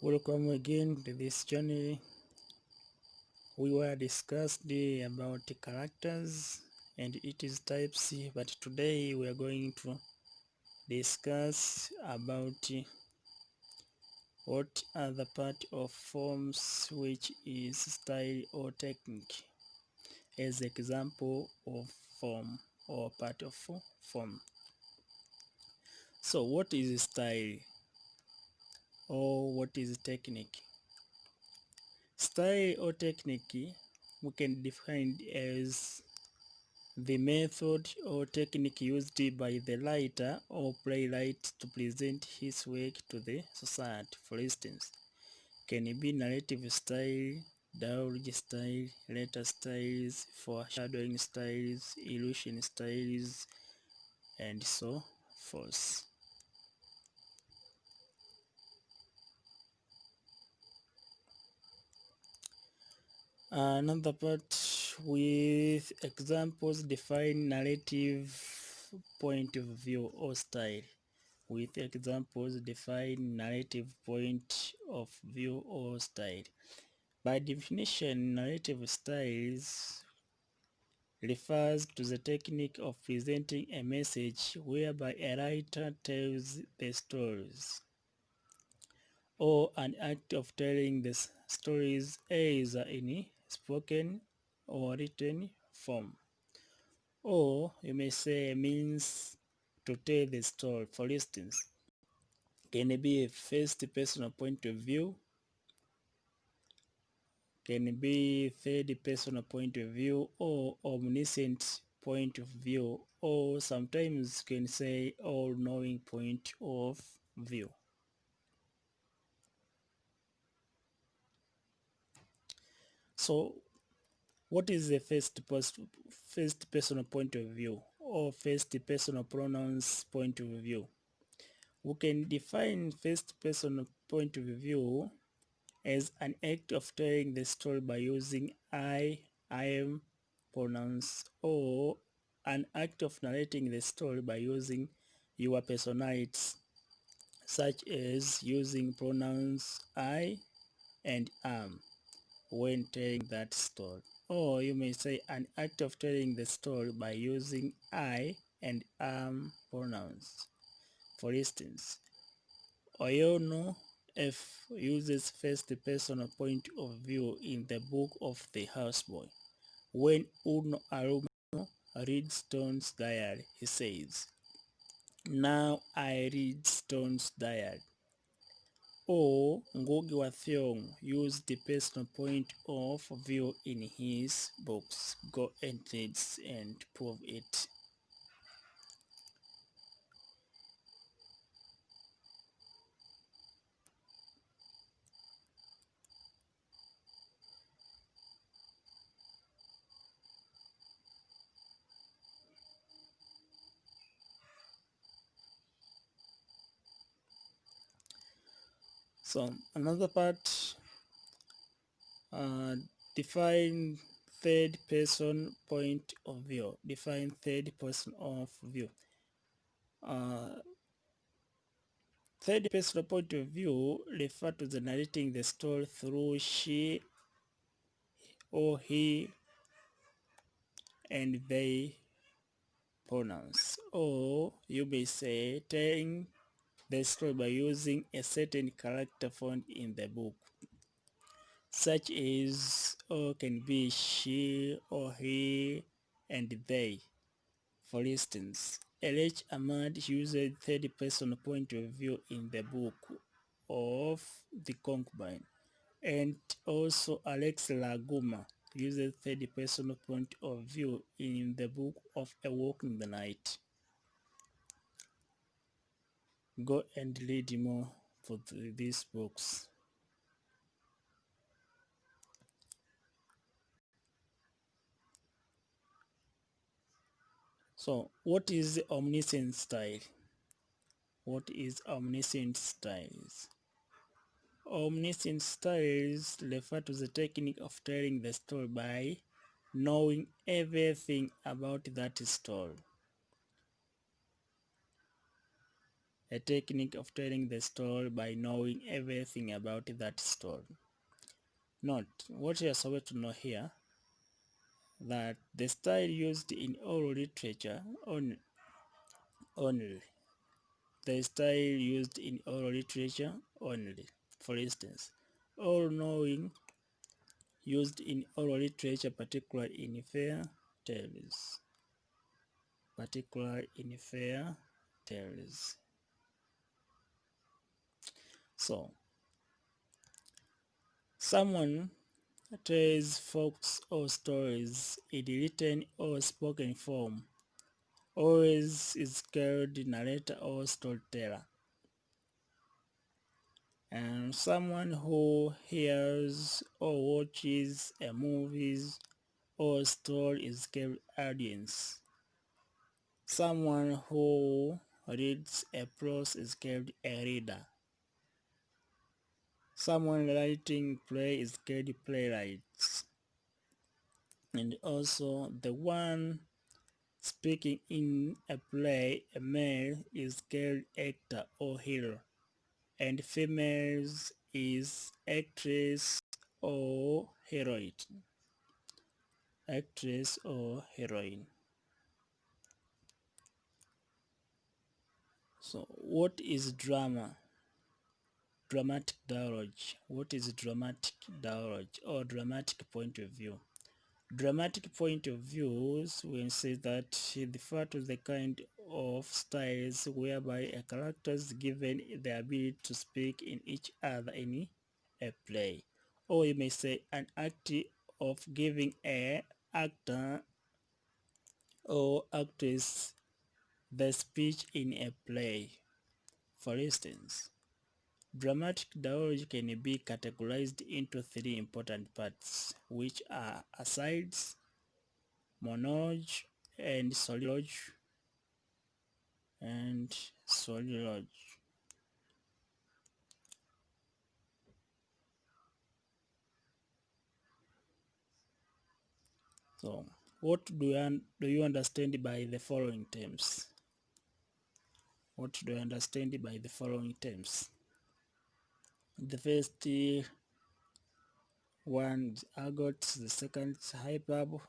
Welcome again to this journey. We were discussed about characters and its types, but today we are going to discuss about what are the part of forms, which is style or technique, as example of form or part of form. So what is style or what is technique? Style or technique we can define as the method or technique used by the writer or playwright to present his work to the society. For instance, can be narrative style, dialogue style, letter styles, foreshadowing styles, illusion styles, and so forth. Another part with examples define narrative point of view or style. With examples define narrative point of view or style. By definition, narrative styles refers to the technique of presenting a message whereby a writer tells the stories or an act of telling the stories either in spoken or written form, or you may say a means to tell the story. For instance, can be a first person point of view, can be third person point of view, or omniscient point of view, or sometimes can say all-knowing point of view. So what is the first person point of view or first person pronouns point of view? We can define first person point of view as an act of telling the story by using I am pronouns, or an act of narrating the story by using your personalities, such as using pronouns I and am when telling that story. Or you may say an act of telling the story by using I and am pronouns. For instance, Oyono F uses first person point of view in the book of the houseboy. When Uno Aruno reads Stone's diary, he says, "Now I read Stone's diary." Or Ngugi wa Thiong'o used the personal point of view in his books. Go and read and prove it. So another part, define third person point of view. Define third person of view. Third person point of view refer to the narrating the story through she or he and they pronouns. Or you may say telling the story by using a certain character found in the book, such as or can be she or he and they. For instance, L.H. Ahmad used third person point of view in the book of The Concubine, and also Alex Laguma used third person point of view in the book of A Walk in the Night. Go and read more for these books. So what is the omniscient style? What is omniscient styles? Omniscient styles refer to the technique of telling the story by knowing everything about that story. a technique of telling the story by knowing everything about that story. Note, what you are supposed to know here, that the style used in oral literature only. The style used in oral literature only. For instance, all knowing used in oral literature, particularly in fair tales. Particularly in fair tales. So, someone tells folks or stories in written or spoken form, always is called narrator or storyteller. And someone who hears or watches a movies or story is called audience. Someone who reads a prose is called a reader. Someone writing play is called playwrights. And also the one speaking in a play, a male, is called actor or hero, and females is actress or heroine. Actress or heroine. So what is drama? Dramatic dialogue. What is dramatic dialogue or dramatic point of view? Dramatic point of views will say that it refer to the kind of styles whereby a character is given the ability to speak in each other in a play. Or you may say an act of giving a actor or actress the speech in a play. For instance, dramatic dialogue can be categorized into three important parts, which are asides, monologue, and soliloquy. And soliloquy. So, what do you understand by the following terms? What do you understand by the following terms? The first one is ergot, the second is hyperbole,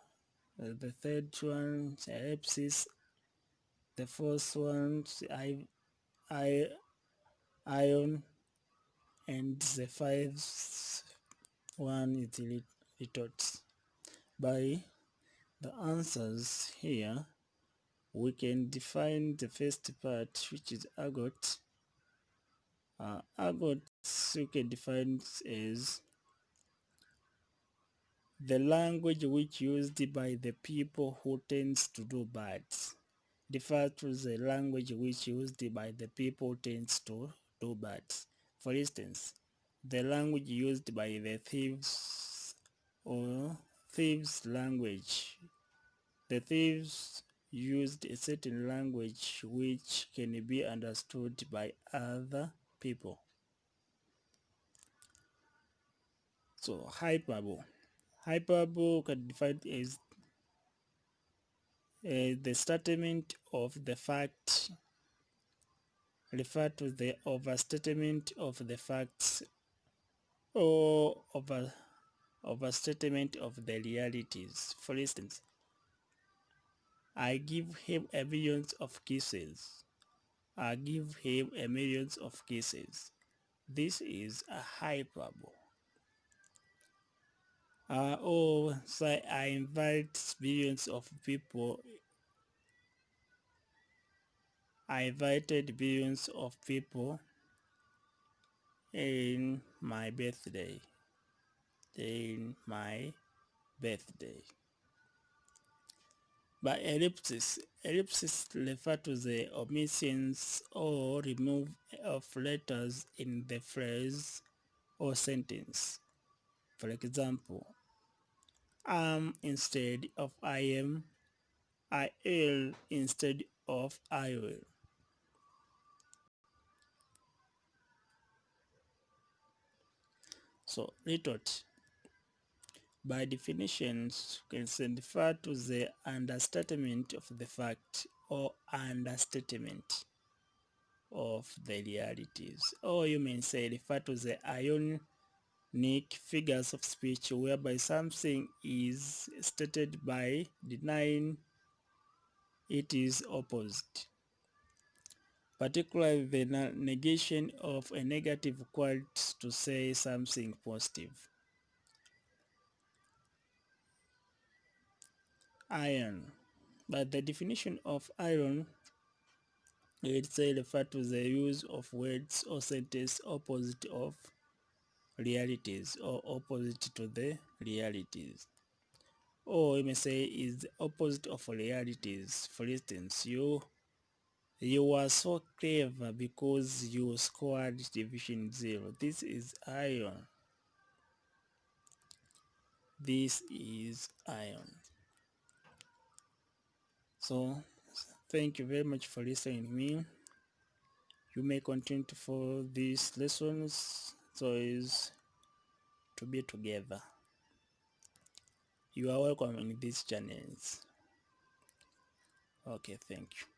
the third one is ellipsis, the fourth one is ion, and the fifth one is retort. By the answers here, we can define the first part, which is ergot. Ergot we can define as the language which used by the people who tends to do bad. Differ to the language which used by the people who tends to do bad. For instance, the language used by the thieves or thieves language. The thieves used a certain language which can be understood by other people. So hyperbole. Hyperbole can be defined as the statement of the fact, refer to the overstatement of the facts or overstatement of the realities. For instance, I give him a million of kisses. I give him a million of kisses. This is a hyperbole. Or say I invite billions of people. I invited billions of people in my birthday. In my birthday. By ellipsis, ellipsis refer to the omissions or remove of letters in the phrase or sentence. For example, am instead of I am, I will instead of I will. So retort, by definitions, can refer to the understatement of the fact or understatement of the realities. Or you may say refer to the ionic figures of speech whereby something is stated by denying it is opposite, particularly the negation of a negative quality to say something positive. Iron. But the definition of iron, it say refer to the use of words or sentence opposite of realities or opposite to the realities. Or you may say is the opposite of realities. For instance, you were so clever because you scored division 0. This is iron. This is iron. So thank you very much for listening to me. You may continue to follow these lessons so is to be together. You are welcome in these channels. Okay, thank you.